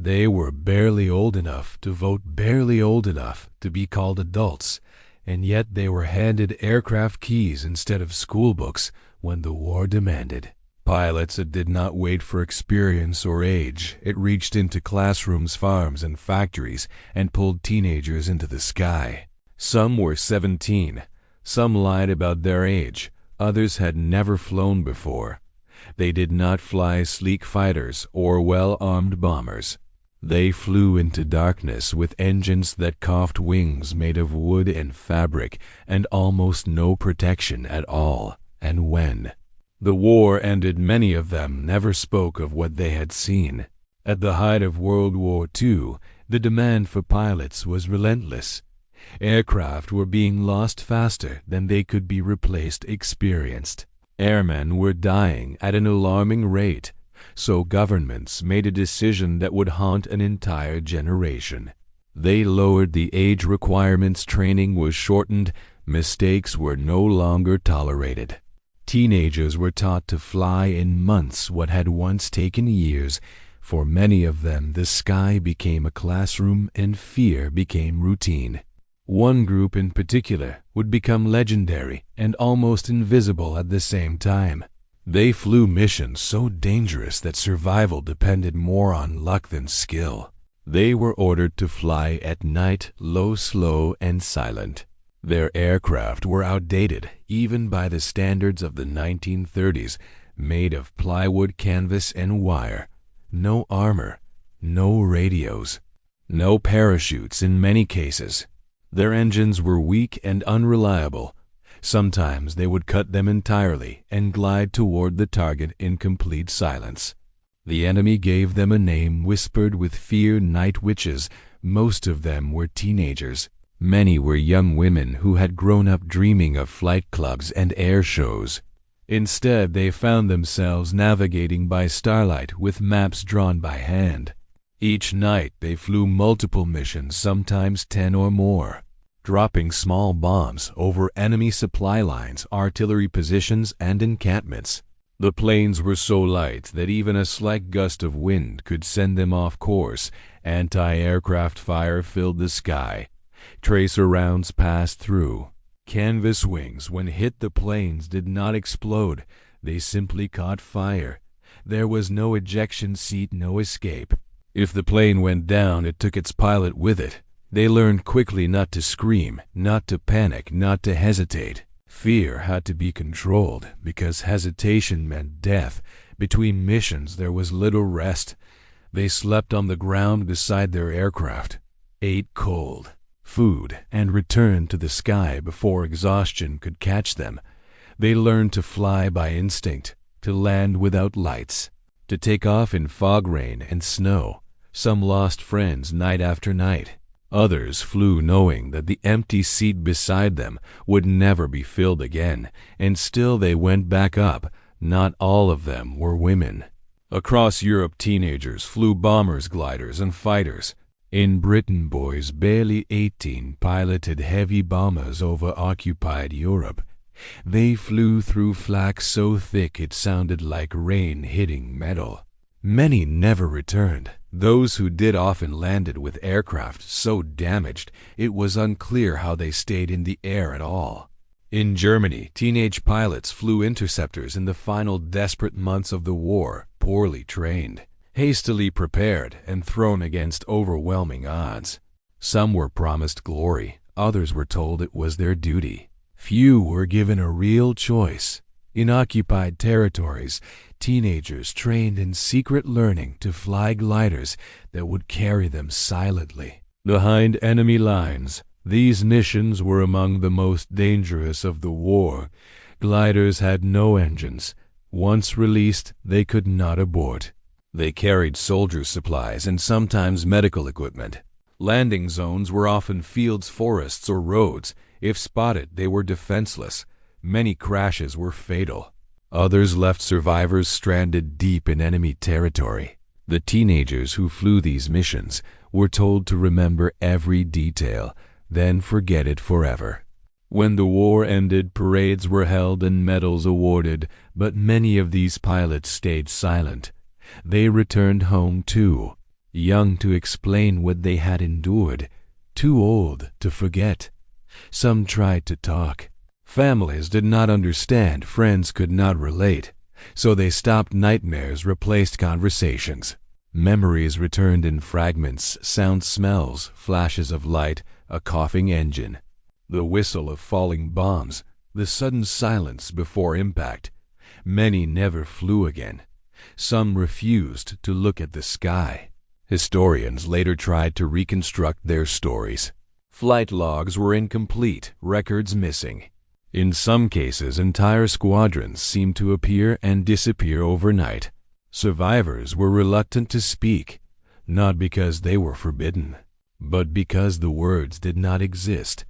They were barely old enough to vote, barely old enough to be called adults, and yet they were handed aircraft keys instead of school books when the war demanded. Pilots that did not wait for experience or age. It reached into classrooms, farms, and factories and pulled teenagers into the sky. Some were 17. Some lied about their age. Others had never flown before. They did not fly sleek fighters or well-armed bombers. They flew into darkness with engines that coughed wings made of wood and fabric and almost no protection at all. And when the war ended, many of them never spoke of what they had seen. At the height of World War II, the demand for pilots was relentless. Aircraft were being lost faster than they could be replaced. Experienced airmen were dying at an alarming rate, so governments made a decision that would haunt an entire generation. They lowered the age requirements, training was shortened, mistakes were no longer tolerated. Teenagers were taught to fly in months what had once taken years. For many of them, the sky became a classroom and fear became routine. One group in particular would become legendary and almost invisible at the same time. They flew missions so dangerous that survival depended more on luck than skill. They were ordered to fly at night, low, slow, and silent. Their aircraft were outdated, even by the standards of the 1930s, made of plywood, canvas, and wire. No armor, no radios, no parachutes in many cases. Their engines were weak and unreliable. Sometimes they would cut them entirely and glide toward the target in complete silence. The enemy gave them a name whispered with fear: night witches. Most of them were teenagers. Many were young women who had grown up dreaming of flight clubs and air shows. Instead, they found themselves navigating by starlight with maps drawn by hand. Each night, they flew multiple missions, sometimes 10 or more, dropping small bombs over enemy supply lines, artillery positions, and encampments. The planes were so light that even a slight gust of wind could send them off course. Anti-aircraft fire filled the sky. Tracer rounds passed through. Canvas wings, when hit the planes, did not explode. They simply caught fire. There was no ejection seat, no escape. If the plane went down, it took its pilot with it. They learned quickly not to scream, not to panic, not to hesitate. Fear had to be controlled because hesitation meant death. Between missions, there was little rest. They slept on the ground beside their aircraft, ate cold food, and returned to the sky before exhaustion could catch them. They learned to fly by instinct, to land without lights, to take off in fog, rain, and snow. Some lost friends night after night. Others flew knowing that the empty seat beside them would never be filled again, and still they went back up. Not all of them were women. Across Europe, teenagers flew bombers, gliders, and fighters. In Britain, boys barely 18 piloted heavy bombers over occupied Europe. They flew through flak so thick it sounded like rain hitting metal. Many never returned. Those who did often landed with aircraft so damaged it was unclear how they stayed in the air at all. In Germany, teenage pilots flew interceptors in the final desperate months of the war, poorly trained, hastily prepared, and thrown against overwhelming odds. Some were promised glory, others were told it was their duty. Few were given a real choice. In occupied territories, teenagers trained in secret learning to fly gliders that would carry them silently behind enemy lines. These missions were among the most dangerous of the war. Gliders had no engines. Once released, they could not abort. They carried soldier supplies and sometimes medical equipment. Landing zones were often fields, forests, or roads. If spotted, they were defenseless. Many crashes were fatal. Others left survivors stranded deep in enemy territory. The teenagers who flew these missions were told to remember every detail, then forget it forever. When the war ended, parades were held and medals awarded, but many of these pilots stayed silent. They returned home too. young to explain what they had endured, too old to forget. Some tried to talk. Families did not understand, friends could not relate, so they stopped. Nightmares replaced conversations. Memories returned in fragments, sound, smells, flashes of light, a coughing engine, the whistle of falling bombs, the sudden silence before impact. Many never flew again. Some refused to look at the sky. Historians later tried to reconstruct their stories. Flight logs were incomplete, records missing. In some cases, entire squadrons seemed to appear and disappear overnight. Survivors were reluctant to speak, not because they were forbidden, but because the words did not exist.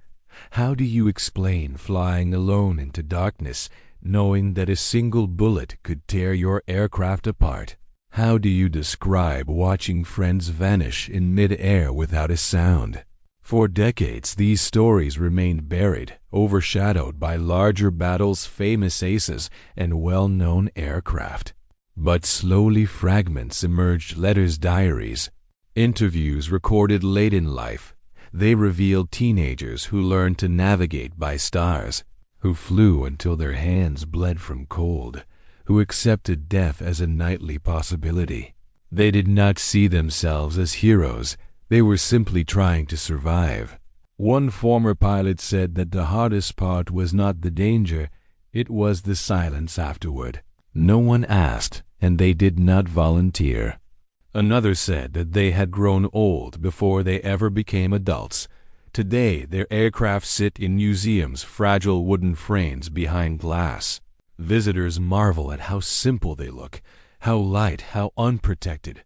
How do you explain flying alone into darkness, knowing that a single bullet could tear your aircraft apart? How do you describe watching friends vanish in mid-air without a sound? For decades, these stories remained buried, overshadowed by larger battles, famous aces, and well-known aircraft. But slowly fragments emerged: letters, diaries, interviews recorded late in life. They revealed teenagers who learned to navigate by stars, who flew until their hands bled from cold, who accepted death as a nightly possibility. They did not see themselves as heroes. They were simply trying to survive. One former pilot said that the hardest part was not the danger, it was the silence afterward. No one asked, and they did not volunteer. Another said that they had grown old before they ever became adults. Today, their aircraft sit in museums, fragile wooden frames behind glass. Visitors marvel at how simple they look, how light, how unprotected.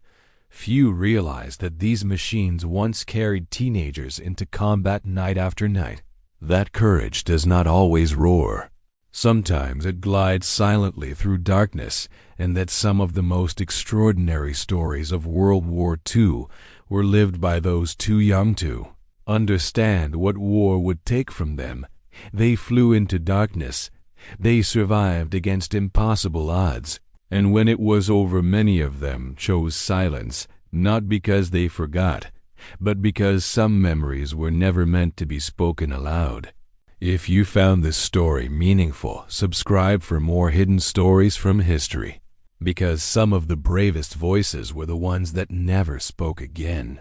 Few realize that these machines once carried teenagers into combat night after night. That courage does not always roar. Sometimes it glides silently through darkness, and that some of the most extraordinary stories of World War II were lived by those too young to understand what war would take from them. They flew into darkness. They survived against impossible odds. And when it was over, many of them chose silence, not because they forgot, but because some memories were never meant to be spoken aloud. If you found this story meaningful, subscribe for more hidden stories from history, because some of the bravest voices were the ones that never spoke again.